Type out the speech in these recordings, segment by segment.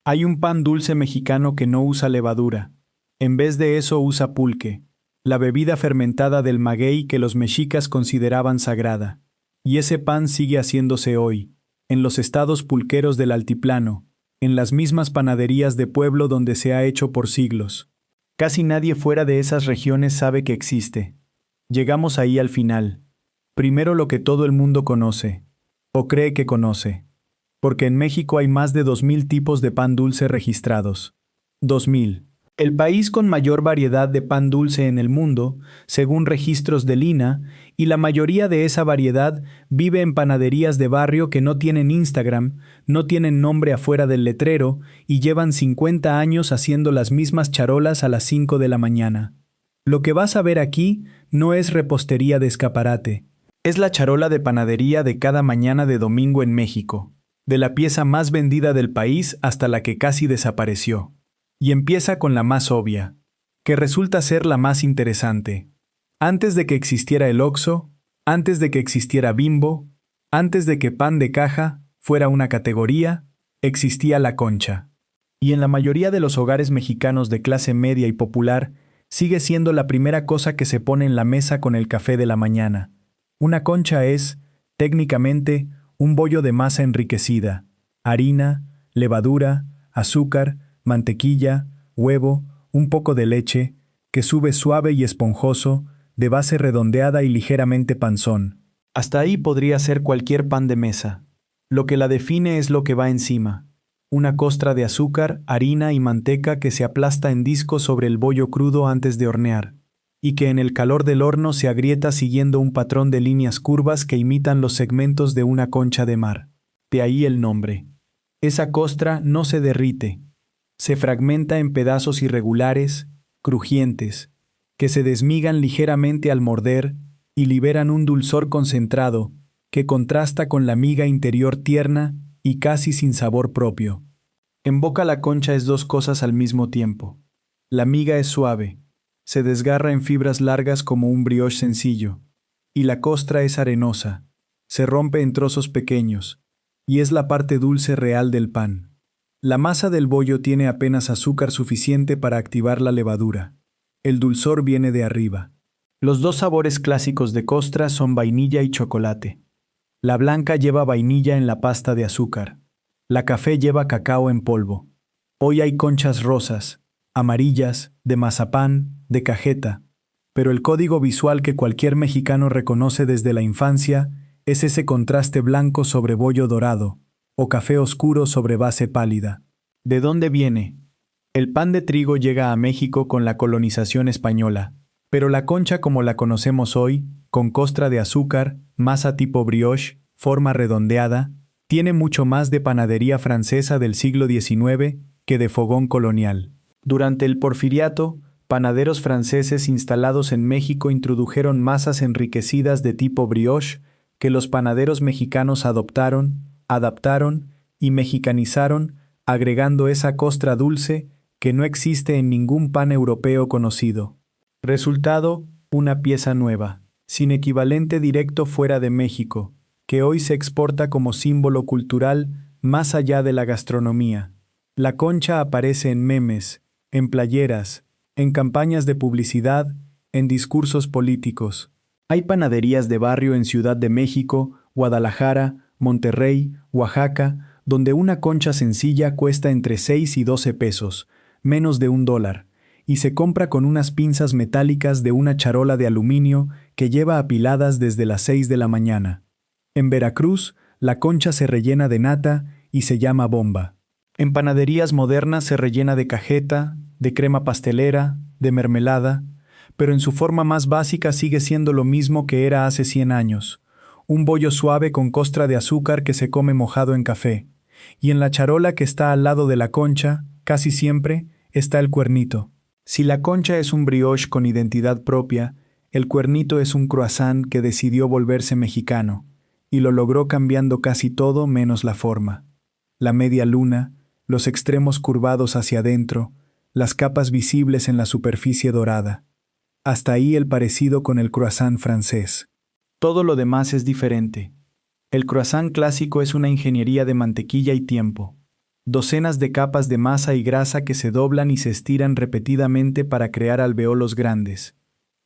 Hay un pan dulce mexicano que no usa levadura. En vez de eso usa pulque, la bebida fermentada del maguey que los mexicas consideraban sagrada. Y ese pan sigue haciéndose hoy, en los estados pulqueros del altiplano, en las mismas panaderías de pueblo donde se ha hecho por siglos. Casi nadie fuera de esas regiones sabe que existe. Llegamos ahí al final. Primero lo que todo el mundo conoce, o cree que conoce. Porque en México hay más de 2000 tipos de pan dulce registrados. 2000. El país con mayor variedad de pan dulce en el mundo, según registros del INAH, y la mayoría de esa variedad vive en panaderías de barrio que no tienen Instagram, no tienen nombre afuera del letrero y llevan 50 años haciendo las mismas charolas a las 5 de la mañana. Lo que vas a ver aquí no es repostería de escaparate. Es la charola de panadería de cada mañana de domingo en México, de la pieza más vendida del país hasta la que casi desapareció. Y empieza con la más obvia, que resulta ser la más interesante. Antes de que existiera el Oxxo, antes de que existiera Bimbo, antes de que pan de caja fuera una categoría, existía la concha. Y en la mayoría de los hogares mexicanos de clase media y popular, sigue siendo la primera cosa que se pone en la mesa con el café de la mañana. Una concha es, técnicamente, un bollo de masa enriquecida, harina, levadura, azúcar, mantequilla, huevo, un poco de leche, que sube suave y esponjoso, de base redondeada y ligeramente panzón. Hasta ahí podría ser cualquier pan de mesa. Lo que la define es lo que va encima. Una costra de azúcar, harina y manteca que se aplasta en discos sobre el bollo crudo antes de hornear, y que en el calor del horno se agrieta siguiendo un patrón de líneas curvas que imitan los segmentos de una concha de mar. De ahí el nombre. Esa costra no se derrite. Se fragmenta en pedazos irregulares, crujientes, que se desmigan ligeramente al morder y liberan un dulzor concentrado que contrasta con la miga interior tierna y casi sin sabor propio. En boca la concha es dos cosas al mismo tiempo. La miga es suave, se desgarra en fibras largas como un brioche sencillo, y la costra es arenosa, se rompe en trozos pequeños, y es la parte dulce real del pan. La masa del bollo tiene apenas azúcar suficiente para activar la levadura. El dulzor viene de arriba. Los dos sabores clásicos de costra son vainilla y chocolate. La blanca lleva vainilla en la pasta de azúcar. La café lleva cacao en polvo. Hoy hay conchas rosas, amarillas, de mazapán, de cajeta. Pero el código visual que cualquier mexicano reconoce desde la infancia es ese contraste blanco sobre bollo dorado, o café oscuro sobre base pálida. ¿De dónde viene? El pan de trigo llega a México con la colonización española, pero la concha como la conocemos hoy, con costra de azúcar, masa tipo brioche, forma redondeada, tiene mucho más de panadería francesa del siglo XIX que de fogón colonial. Durante el Porfiriato, panaderos franceses instalados en México introdujeron masas enriquecidas de tipo brioche que los panaderos mexicanos adoptaron, adaptaron y mexicanizaron, agregando esa costra dulce que no existe en ningún pan europeo conocido. Resultado, una pieza nueva, sin equivalente directo fuera de México, que hoy se exporta como símbolo cultural más allá de la gastronomía. La concha aparece en memes, en playeras, en campañas de publicidad, en discursos políticos. Hay panaderías de barrio en Ciudad de México, Guadalajara, Monterrey, Oaxaca, donde una concha sencilla cuesta entre 6 y 12 pesos, menos de $1, y se compra con unas pinzas metálicas de una charola de aluminio que lleva apiladas desde las 6 de la mañana. En Veracruz, la concha se rellena de nata y se llama bomba. En panaderías modernas se rellena de cajeta, de crema pastelera, de mermelada, pero en su forma más básica sigue siendo lo mismo que era hace 100 años. Un bollo suave con costra de azúcar que se come mojado en café. Y en la charola que está al lado de la concha, casi siempre, está el cuernito. Si la concha es un brioche con identidad propia, el cuernito es un croissant que decidió volverse mexicano, y lo logró cambiando casi todo menos la forma. La media luna, los extremos curvados hacia adentro, las capas visibles en la superficie dorada. Hasta ahí el parecido con el croissant francés. Todo lo demás es diferente. El croissant clásico es una ingeniería de mantequilla y tiempo. docenas de capas de masa y grasa que se doblan y se estiran repetidamente para crear alveolos grandes.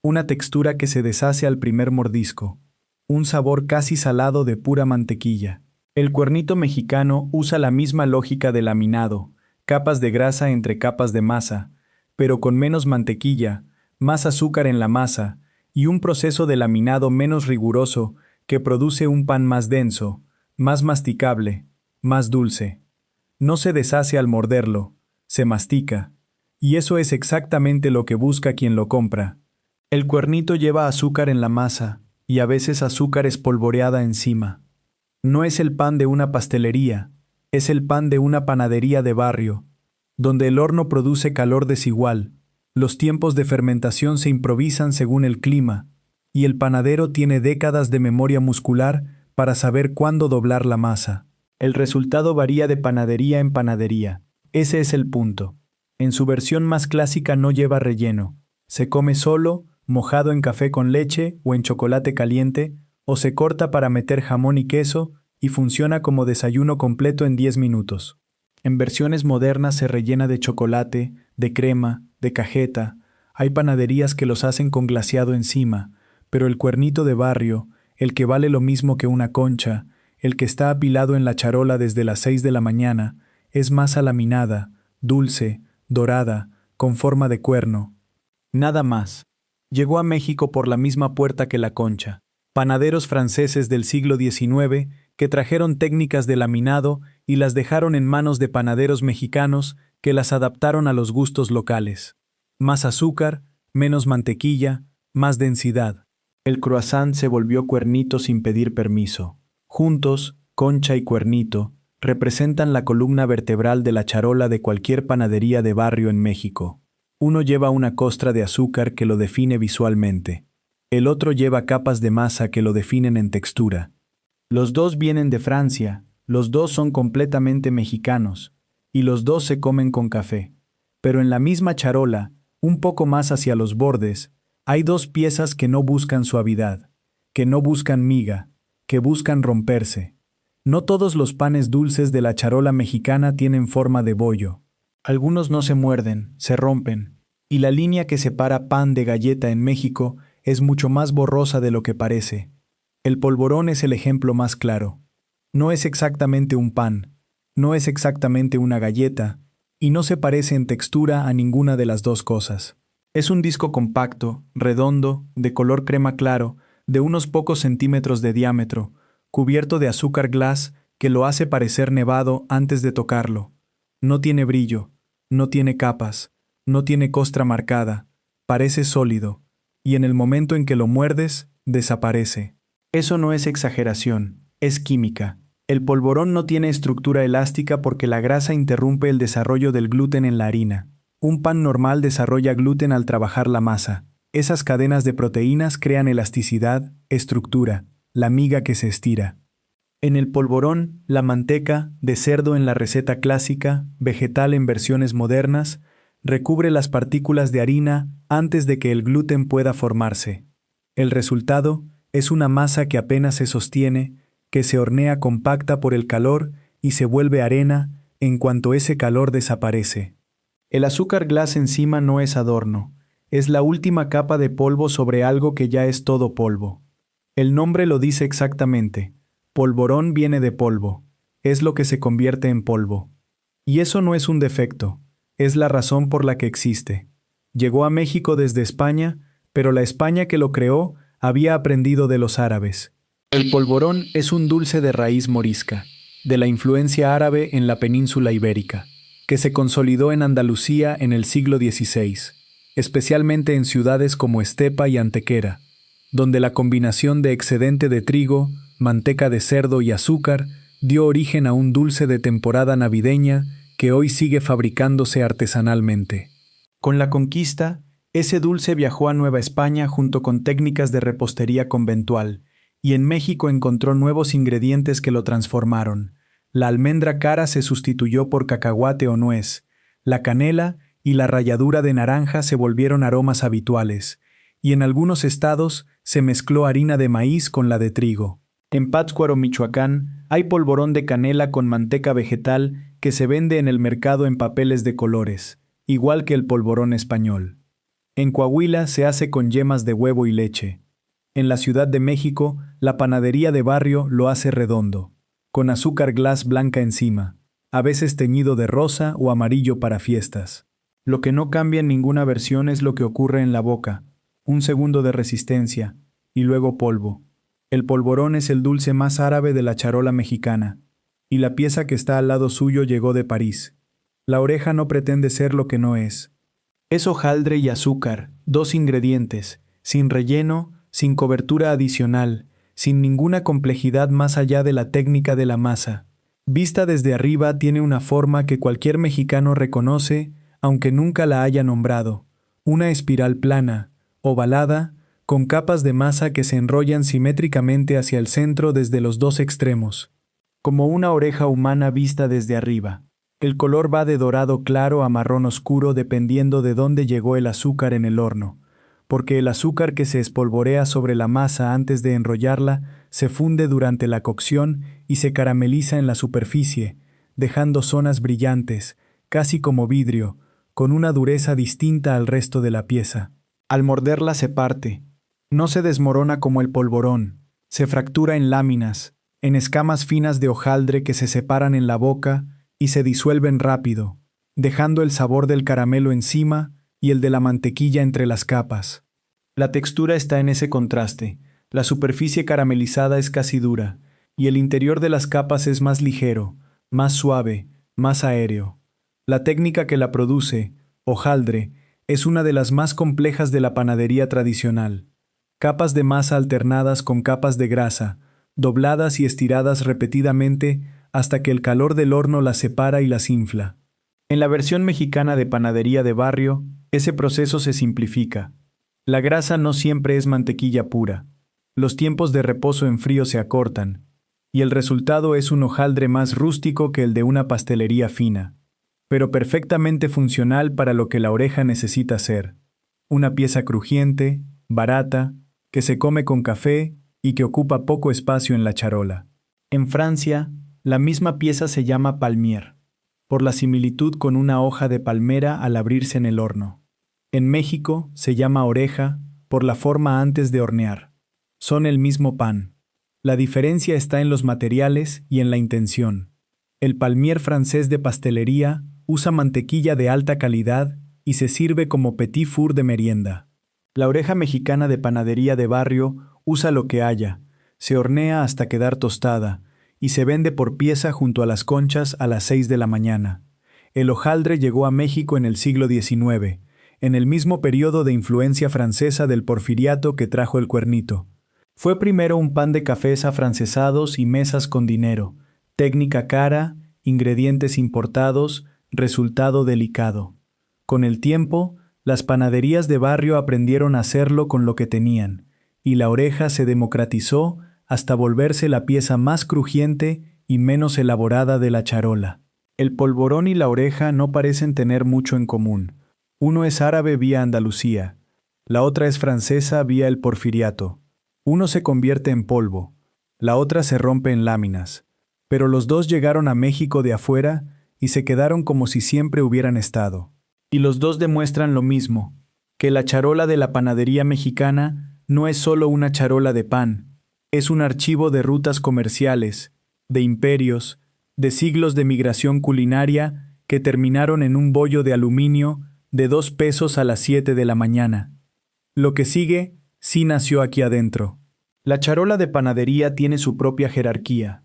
Una textura que se deshace al primer mordisco. Un sabor casi salado de pura mantequilla. El cuernito mexicano usa la misma lógica de laminado, capas de grasa entre capas de masa, pero con menos mantequilla, más azúcar en la masa y un proceso de laminado menos riguroso que produce un pan más denso, más masticable, más dulce. No se deshace al morderlo, se mastica, y eso es exactamente lo que busca quien lo compra. El cuernito lleva azúcar en la masa y a veces azúcar espolvoreada encima. No es el pan de una pastelería, es el pan de una panadería de barrio, donde el horno produce calor desigual, los tiempos de fermentación se improvisan según el clima, y el panadero tiene décadas de memoria muscular para saber cuándo doblar la masa. El resultado varía de panadería en panadería. Ese es el punto. En su versión más clásica no lleva relleno. Se come solo, mojado en café con leche o en chocolate caliente, o se corta para meter jamón y queso y funciona como desayuno completo en 10 minutos. En versiones modernas se rellena de chocolate, de crema, de cajeta. Hay panaderías que los hacen con glaseado encima, pero el cuernito de barrio, el que vale lo mismo que una concha, el que está apilado en la charola desde las 6 de la mañana, es masa laminada, dulce, dorada, con forma de cuerno. Nada más. Llegó a México por la misma puerta que la concha. Panaderos franceses del siglo XIX que trajeron técnicas de laminado y las dejaron en manos de panaderos mexicanos que las adaptaron a los gustos locales. Más azúcar, menos mantequilla, más densidad. El croissant se volvió cuernito sin pedir permiso. Juntos, concha y cuernito, representan la columna vertebral de la charola de cualquier panadería de barrio en México. Uno lleva una costra de azúcar que lo define visualmente. El otro lleva capas de masa que lo definen en textura. Los dos vienen de Francia, los dos son completamente mexicanos, y los dos se comen con café. Pero en la misma charola, un poco más hacia los bordes, hay dos piezas que no buscan suavidad, que no buscan miga, que buscan romperse. No todos los panes dulces de la charola mexicana tienen forma de bollo. Algunos no se muerden, se rompen, y la línea que separa pan de galleta en México es mucho más borrosa de lo que parece. El polvorón es el ejemplo más claro. No es exactamente un pan, no es exactamente una galleta, y no se parece en textura a ninguna de las dos cosas. Es un disco compacto, redondo, de color crema claro, de unos pocos centímetros de diámetro, cubierto de azúcar glass que lo hace parecer nevado antes de tocarlo. No tiene brillo, no tiene capas, no tiene costra marcada, parece sólido, y en el momento en que lo muerdes, desaparece. Eso no es exageración, es química. El polvorón no tiene estructura elástica porque la grasa interrumpe el desarrollo del gluten en la harina. Un pan normal desarrolla gluten al trabajar la masa. Esas cadenas de proteínas crean elasticidad, estructura, la miga que se estira. En el polvorón, la manteca, de cerdo en la receta clásica, vegetal en versiones modernas, recubre las partículas de harina antes de que el gluten pueda formarse. El resultado es una masa que apenas se sostiene, que se hornea compacta por el calor y se vuelve arena en cuanto ese calor desaparece. El azúcar glass encima no es adorno, es la última capa de polvo sobre algo que ya es todo polvo. El nombre lo dice exactamente. Polvorón viene de polvo, es lo que se convierte en polvo. Y eso no es un defecto, es la razón por la que existe. Llegó a México desde España, pero la España que lo creó había aprendido de los árabes. El polvorón es un dulce de raíz morisca, de la influencia árabe en la península ibérica, que se consolidó en Andalucía en el siglo XVI, especialmente en ciudades como Estepa y Antequera, donde la combinación de excedente de trigo, manteca de cerdo y azúcar dio origen a un dulce de temporada navideña que hoy sigue fabricándose artesanalmente. Con la conquista, ese dulce viajó a Nueva España junto con técnicas de repostería conventual, y en México encontró nuevos ingredientes que lo transformaron. La almendra cara se sustituyó por cacahuate o nuez, la canela y la ralladura de naranja se volvieron aromas habituales, y en algunos estados se mezcló harina de maíz con la de trigo. En Pátzcuaro, Michoacán, hay polvorón de canela con manteca vegetal que se vende en el mercado en papeles de colores, igual que el polvorón español. En Coahuila se hace con yemas de huevo y leche. En la Ciudad de México, la panadería de barrio lo hace redondo, con azúcar glass blanca encima, a veces teñido de rosa o amarillo para fiestas. Lo que no cambia en ninguna versión es lo que ocurre en la boca, un segundo de resistencia, y luego polvo. El polvorón es el dulce más árabe de la charola mexicana, y la pieza que está al lado suyo llegó de París. La oreja no pretende ser lo que no es. Es hojaldre y azúcar, dos ingredientes, sin relleno, sin cobertura adicional, sin ninguna complejidad más allá de la técnica de la masa. Vista desde arriba tiene una forma que cualquier mexicano reconoce, aunque nunca la haya nombrado, una espiral plana, ovalada, con capas de masa que se enrollan simétricamente hacia el centro desde los dos extremos, como una oreja humana vista desde arriba. El color va de dorado claro a marrón oscuro dependiendo de dónde llegó el azúcar en el horno, porque el azúcar que se espolvorea sobre la masa antes de enrollarla se funde durante la cocción y se carameliza en la superficie, dejando zonas brillantes, casi como vidrio, con una dureza distinta al resto de la pieza. Al morderla se parte. No se desmorona como el polvorón, se fractura en láminas, en escamas finas de hojaldre que se separan en la boca y se disuelven rápido, dejando el sabor del caramelo encima y el de la mantequilla entre las capas. La textura está en ese contraste. La superficie caramelizada es casi dura, y el interior de las capas es más ligero, más suave, más aéreo. La técnica que la produce, hojaldre, es una de las más complejas de la panadería tradicional. Capas de masa alternadas con capas de grasa, dobladas y estiradas repetidamente hasta que el calor del horno las separa y las infla. En la versión mexicana de panadería de barrio, ese proceso se simplifica. La grasa no siempre es mantequilla pura. Los tiempos de reposo en frío se acortan, y el resultado es un hojaldre más rústico que el de una pastelería fina, pero perfectamente funcional para lo que la oreja necesita ser. Una pieza crujiente, barata, que se come con café y que ocupa poco espacio en la charola. En Francia, la misma pieza se llama palmier, por la similitud con una hoja de palmera al abrirse en el horno. En México se llama oreja por la forma antes de hornear. Son el mismo pan. La diferencia está en los materiales y en la intención. El palmier francés de pastelería usa mantequilla de alta calidad y se sirve como petit four de merienda. La oreja mexicana de panadería de barrio usa lo que haya, se hornea hasta quedar tostada y se vende por pieza junto a las conchas a las 6 de la mañana. El hojaldre llegó a México en el siglo XIX, en el mismo periodo de influencia francesa del porfiriato que trajo el cuernito. Fue primero un pan de cafés afrancesados y mesas con dinero, técnica cara, ingredientes importados, resultado delicado. Con el tiempo, las panaderías de barrio aprendieron a hacerlo con lo que tenían, y la oreja se democratizó hasta volverse la pieza más crujiente y menos elaborada de la charola. El polvorón y la oreja no parecen tener mucho en común. Uno es árabe vía Andalucía, la otra es francesa vía el porfiriato. Uno se convierte en polvo, la otra se rompe en láminas, pero los dos llegaron a México de afuera y se quedaron como si siempre hubieran estado. Y los dos demuestran lo mismo, que la charola de la panadería mexicana no es solo una charola de pan, es un archivo de rutas comerciales, de imperios, de siglos de migración culinaria que terminaron en un bollo de aluminio de 2 pesos a las 7 de la mañana. Lo que sigue sí nació aquí adentro. La charola de panadería tiene su propia jerarquía.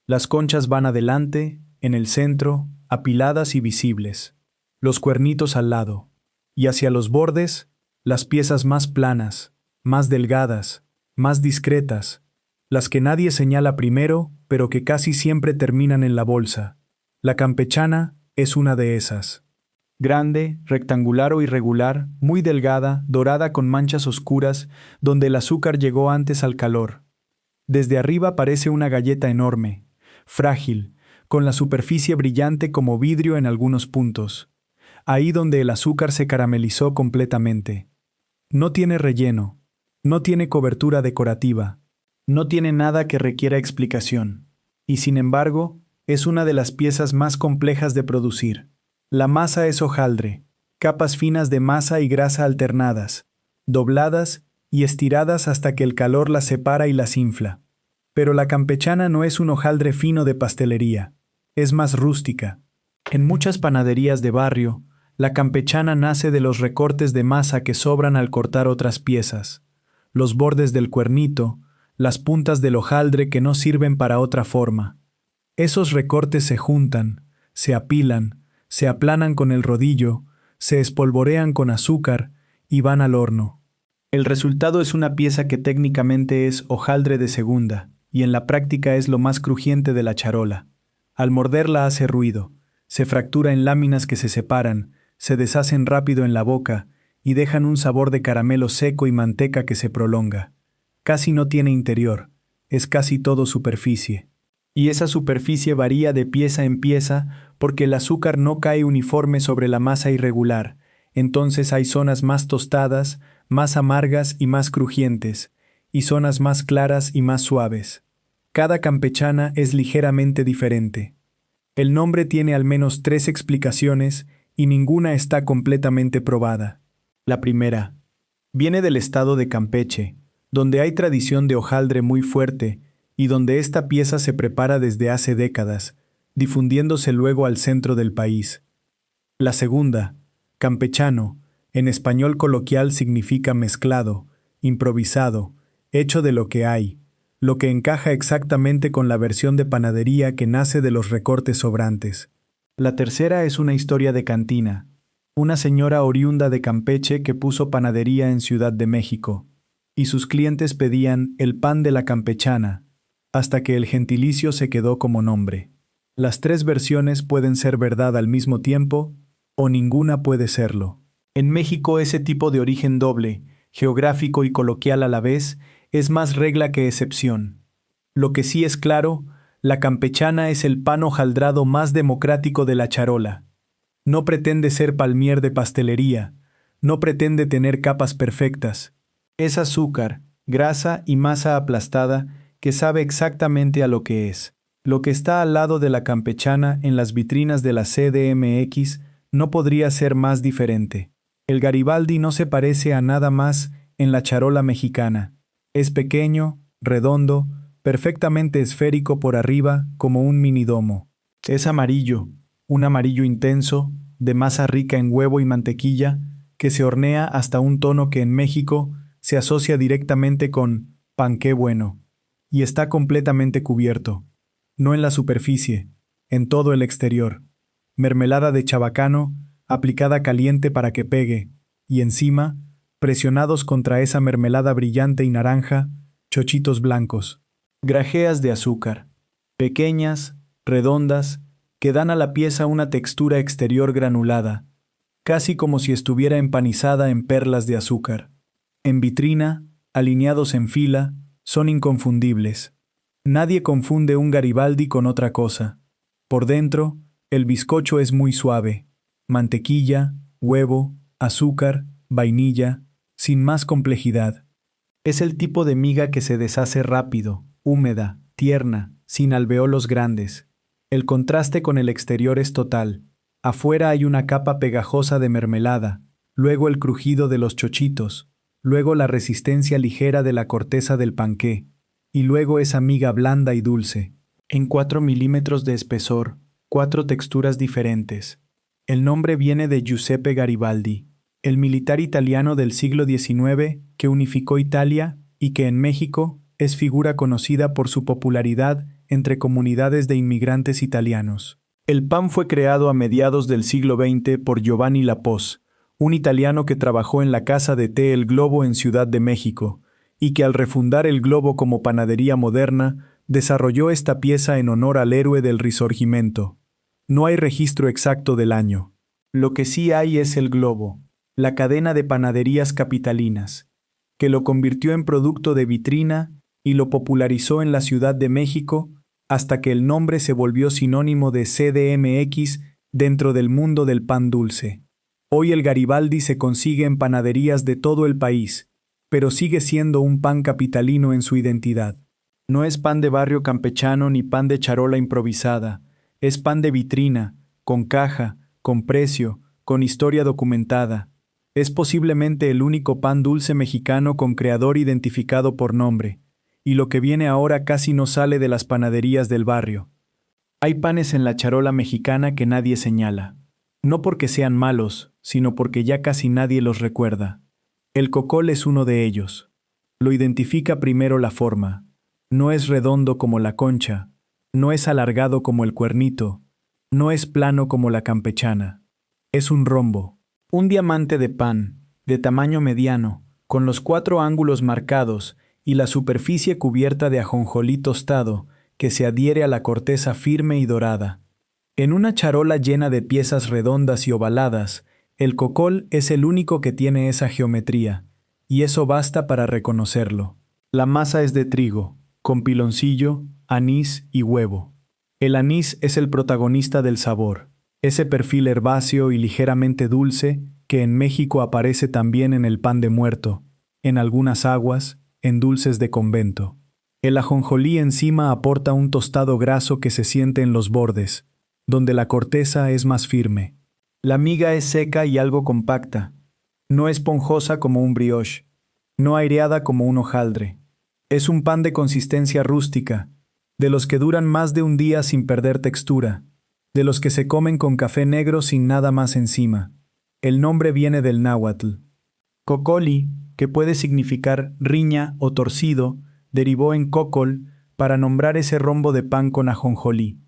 Las conchas van adelante, en el centro, apiladas y visibles. Los cuernitos al lado. Y hacia los bordes, las piezas más planas, más delgadas, más discretas, las que nadie señala primero, pero que casi siempre terminan en la bolsa. La campechana es una de esas. Grande, rectangular o irregular, muy delgada, dorada con manchas oscuras, donde el azúcar llegó antes al calor. Desde arriba parece una galleta enorme, frágil, con la superficie brillante como vidrio en algunos puntos. Ahí donde el azúcar se caramelizó completamente. No tiene relleno, no tiene cobertura decorativa, no tiene nada que requiera explicación. Y sin embargo, Es una de las piezas más complejas de producir. La masa es hojaldre, capas finas de masa y grasa alternadas, dobladas y estiradas hasta que el calor las separa y las infla. Pero la campechana no es un hojaldre fino de pastelería, es más rústica. En muchas panaderías de barrio, la campechana nace de los recortes de masa que sobran al cortar otras piezas, los bordes del cuernito, las puntas del hojaldre que no sirven para otra forma. Esos recortes se juntan, se apilan, se aplanan con el rodillo, se espolvorean con azúcar y van al horno. El resultado es una pieza que técnicamente es hojaldre de segunda y en la práctica es lo más crujiente de la charola. Al morderla hace ruido, se fractura en láminas que se separan, se deshacen rápido en la boca y dejan un sabor de caramelo seco y manteca que se prolonga. Casi no tiene interior, es casi todo superficie. Y esa superficie varía de pieza en pieza porque el azúcar no cae uniforme sobre la masa irregular, entonces hay zonas más tostadas, más amargas y más crujientes, y zonas más claras y más suaves. Cada campechana es ligeramente diferente. El nombre tiene al menos 3 explicaciones y ninguna está completamente probada. La primera, viene del estado de Campeche, donde hay tradición de hojaldre muy fuerte y donde esta pieza se prepara desde hace décadas, difundiéndose luego al centro del país. La segunda, campechano, en español coloquial significa mezclado, improvisado, hecho de lo que hay, lo que encaja exactamente con la versión de panadería que nace de los recortes sobrantes. La tercera es una historia de cantina, una señora oriunda de Campeche que puso panadería en Ciudad de México, y sus clientes pedían el pan de la campechana, hasta que el gentilicio se quedó como nombre. Las 3 versiones pueden ser verdad al mismo tiempo, o ninguna puede serlo. En México ese tipo de origen doble, geográfico y coloquial a la vez, es más regla que excepción. Lo que sí es claro, la campechana es el pan hojaldrado más democrático de la charola. No pretende ser palmier de pastelería, no pretende tener capas perfectas. Es azúcar, grasa y masa aplastada que sabe exactamente a lo que es. Lo que está al lado de la campechana en las vitrinas de la CDMX no podría ser más diferente. El Garibaldi no se parece a nada más en la charola mexicana. Es pequeño, redondo, perfectamente esférico por arriba como un minidomo. Es amarillo, un amarillo intenso, de masa rica en huevo y mantequilla, que se hornea hasta un tono que en México se asocia directamente con panqué bueno, y está completamente cubierto, no en la superficie, en todo el exterior. Mermelada de chabacano, aplicada caliente para que pegue, y encima, presionados contra esa mermelada brillante y naranja, chochitos blancos. Grajeas de azúcar, pequeñas, redondas, que dan a la pieza una textura exterior granulada, casi como si estuviera empanizada en perlas de azúcar. En vitrina, alineados en fila, son inconfundibles. Nadie confunde un Garibaldi con otra cosa. Por dentro, el bizcocho es muy suave. Mantequilla, huevo, azúcar, vainilla, sin más complejidad. Es el tipo de miga que se deshace rápido, húmeda, tierna, sin alveolos grandes. El contraste con el exterior es total. Afuera hay una capa pegajosa de mermelada, luego el crujido de los chochitos, luego la resistencia ligera de la corteza del panqué, y luego esa miga blanda y dulce. En 4 milímetros de espesor, 4 texturas diferentes. El nombre viene de Giuseppe Garibaldi, el militar italiano del siglo XIX que unificó Italia y que en México es figura conocida por su popularidad entre comunidades de inmigrantes italianos. El pan fue creado a mediados del siglo XX por Giovanni Lapoz, un italiano que trabajó en la casa de té El Globo en Ciudad de México, y que al refundar El Globo como panadería moderna, desarrolló esta pieza en honor al héroe del Risorgimento. No hay registro exacto del año. Lo que sí hay es El Globo, la cadena de panaderías capitalinas, que lo convirtió en producto de vitrina y lo popularizó en la Ciudad de México hasta que el nombre se volvió sinónimo de CDMX dentro del mundo del pan dulce. Hoy el Garibaldi se consigue en panaderías de todo el país, pero sigue siendo un pan capitalino en su identidad. No es pan de barrio campechano ni pan de charola improvisada, Es pan de vitrina, con caja, con precio, con historia documentada. Es posiblemente el único pan dulce mexicano con creador identificado por nombre, y lo que viene ahora casi no sale de las panaderías del barrio. Hay panes en la charola mexicana que nadie señala, no porque sean malos, sino porque ya casi nadie los recuerda. El cocol es uno de ellos. Lo identifica primero la forma. No es redondo como la concha, no es alargado como el cuernito, no es plano como la campechana. Es un rombo, un diamante de pan, de tamaño mediano, con los 4 ángulos marcados y la superficie cubierta de ajonjolí tostado que se adhiere a la corteza firme y dorada. En una charola llena de piezas redondas y ovaladas, el cocol es el único que tiene esa geometría, y eso basta para reconocerlo. La masa es de trigo, con piloncillo, anís y huevo. El anís es el protagonista del sabor, ese perfil herbáceo y ligeramente dulce que en México aparece también en el pan de muerto, en algunas aguas, en dulces de convento. El ajonjolí encima aporta un tostado graso que se siente en los bordes, donde la corteza es más firme. La miga es seca y algo compacta, no esponjosa como un brioche, no aireada como un hojaldre. Es un pan de consistencia rústica, de los que duran más de un día sin perder textura, de los que se comen con café negro sin nada más encima. El nombre viene del náhuatl. Cocoli, que puede significar riña o torcido, derivó en cocol para nombrar ese rombo de pan con ajonjolí.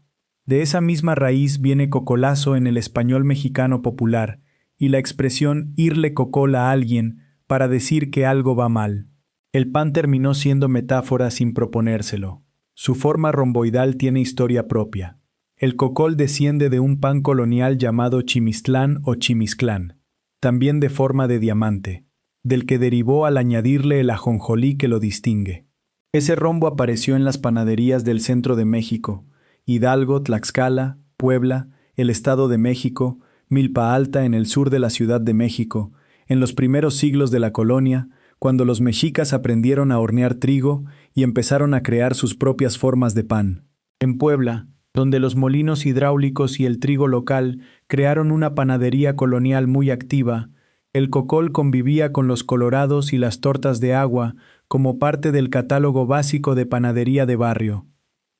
De esa misma raíz viene cocolazo en el español mexicano popular y la expresión irle cocol a alguien para decir que algo va mal. El pan terminó siendo metáfora sin proponérselo. Su forma romboidal tiene historia propia. El cocol desciende de un pan colonial llamado chimistlán o chimisclán, también de forma de diamante, del que derivó al añadirle el ajonjolí que lo distingue. Ese rombo apareció en las panaderías del centro de México, Hidalgo, Tlaxcala, Puebla, el Estado de México, Milpa Alta en el sur de la Ciudad de México, en los primeros siglos de la colonia, cuando los mexicas aprendieron a hornear trigo y empezaron a crear sus propias formas de pan. En Puebla, donde los molinos hidráulicos y el trigo local crearon una panadería colonial muy activa, el cocol convivía con los colorados y las tortas de agua como parte del catálogo básico de panadería de barrio.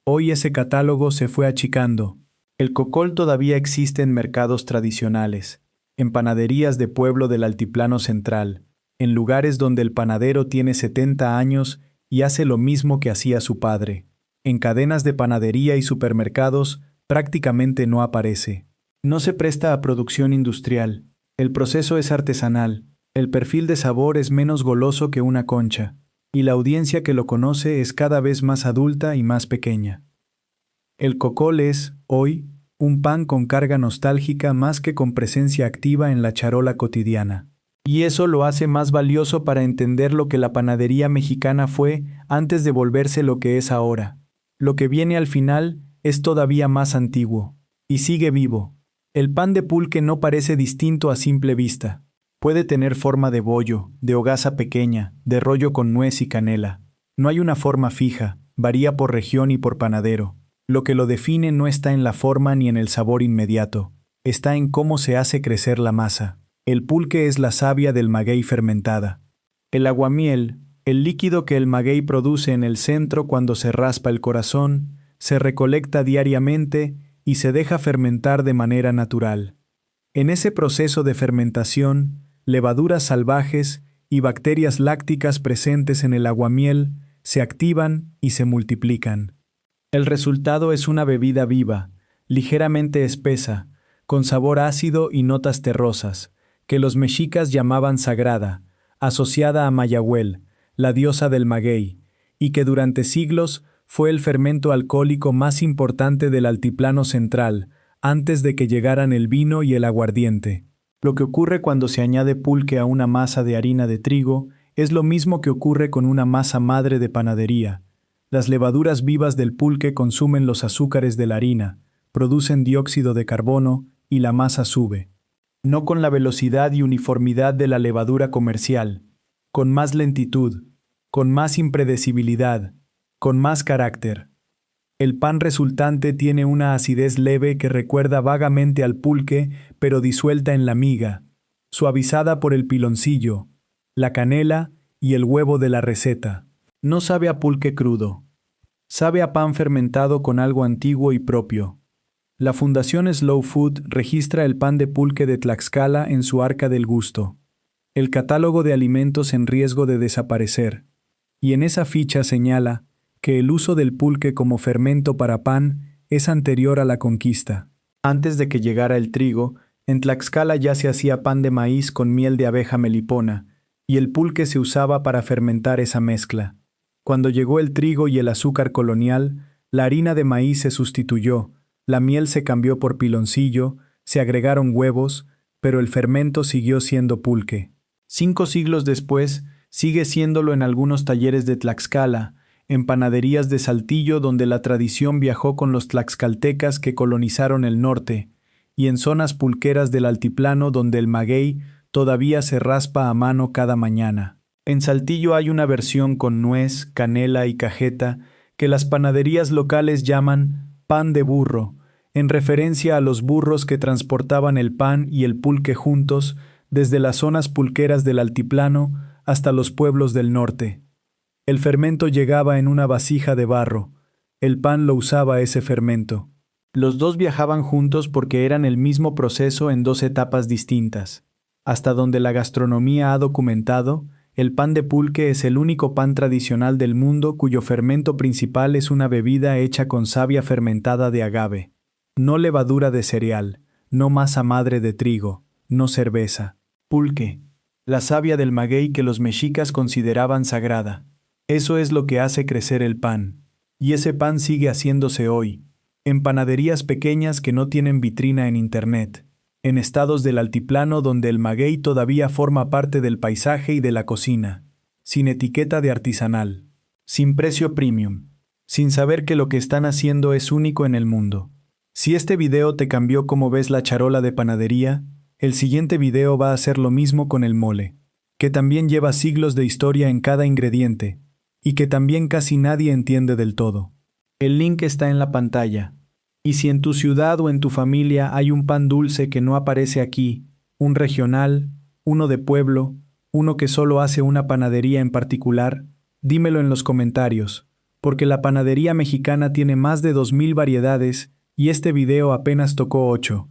Hoy ese catálogo se fue achicando. El cocol todavía existe en mercados tradicionales, en panaderías de pueblo del Altiplano Central, en lugares donde el panadero tiene 70 años y hace lo mismo que hacía su padre. En cadenas de panadería y supermercados prácticamente no aparece. No se presta a producción industrial. El proceso es artesanal. El perfil de sabor es menos goloso que una concha, y la audiencia que lo conoce es cada vez más adulta y más pequeña. El cocol es, hoy, un pan con carga nostálgica más que con presencia activa en la charola cotidiana. Y eso lo hace más valioso para entender lo que la panadería mexicana fue antes de volverse lo que es ahora. Lo que viene al final es todavía más antiguo, y sigue vivo. El pan de pulque no parece distinto a simple vista. Puede tener forma de bollo, de hogaza pequeña, de rollo con nuez y canela. No hay una forma fija, varía por región y por panadero. Lo que lo define no está en la forma ni en el sabor inmediato, está en cómo se hace crecer la masa. El pulque es la savia del maguey fermentada. El aguamiel, el líquido que el maguey produce en el centro cuando se raspa el corazón, se recolecta diariamente y se deja fermentar de manera natural. En ese proceso de fermentación, levaduras salvajes y bacterias lácticas presentes en el aguamiel se activan y se multiplican. El resultado es una bebida viva, ligeramente espesa, con sabor ácido y notas terrosas, que los mexicas llamaban sagrada, asociada a Mayahuel, la diosa del maguey, y que durante siglos fue el fermento alcohólico más importante del altiplano central, antes de que llegaran el vino y el aguardiente. Lo que ocurre cuando se añade pulque a una masa de harina de trigo es lo mismo que ocurre con una masa madre de panadería. Las levaduras vivas del pulque consumen los azúcares de la harina, producen dióxido de carbono y la masa sube. No con la velocidad y uniformidad de la levadura comercial, con más lentitud, con más impredecibilidad, con más carácter. El pan resultante tiene una acidez leve que recuerda vagamente al pulque, pero disuelta en la miga, suavizada por el piloncillo, la canela y el huevo de la receta. No sabe a pulque crudo. Sabe a pan fermentado con algo antiguo y propio. La Fundación Slow Food registra el pan de pulque de Tlaxcala en su Arca del Gusto, el catálogo de alimentos en riesgo de desaparecer, y en esa ficha señala que el uso del pulque como fermento para pan es anterior a la conquista. Antes de que llegara el trigo, en Tlaxcala ya se hacía pan de maíz con miel de abeja melipona, y el pulque se usaba para fermentar esa mezcla. Cuando llegó el trigo y el azúcar colonial, la harina de maíz se sustituyó, la miel se cambió por piloncillo, se agregaron huevos, pero el fermento siguió siendo pulque. 5 siglos después, sigue siéndolo en algunos talleres de Tlaxcala, en panaderías de Saltillo donde la tradición viajó con los tlaxcaltecas que colonizaron el norte, y en zonas pulqueras del altiplano donde el maguey todavía se raspa a mano cada mañana. En Saltillo hay una versión con nuez, canela y cajeta que las panaderías locales llaman pan de burro, en referencia a los burros que transportaban el pan y el pulque juntos desde las zonas pulqueras del altiplano hasta los pueblos del norte. El fermento llegaba en una vasija de barro. El pan lo usaba ese fermento. Los dos viajaban juntos porque eran el mismo proceso en 2 etapas distintas. Hasta donde la gastronomía ha documentado, el pan de pulque es el único pan tradicional del mundo cuyo fermento principal es una bebida hecha con savia fermentada de agave. No levadura de cereal, no masa madre de trigo, no cerveza. Pulque, la savia del maguey que los mexicas consideraban sagrada. Eso es lo que hace crecer el pan. Y ese pan sigue haciéndose hoy, en panaderías pequeñas que no tienen vitrina en internet, en estados del altiplano donde el maguey todavía forma parte del paisaje y de la cocina, sin etiqueta de artesanal, sin precio premium, sin saber que lo que están haciendo es único en el mundo. Si este video te cambió cómo ves la charola de panadería, el siguiente video va a hacer lo mismo con el mole, que también lleva siglos de historia en cada ingrediente, y que también casi nadie entiende del todo. El link está en la pantalla. Y si en tu ciudad o en tu familia hay un pan dulce que no aparece aquí, un regional, uno de pueblo, uno que solo hace una panadería en particular, dímelo en los comentarios, porque la panadería mexicana tiene más de 2000 variedades y este video apenas tocó 8.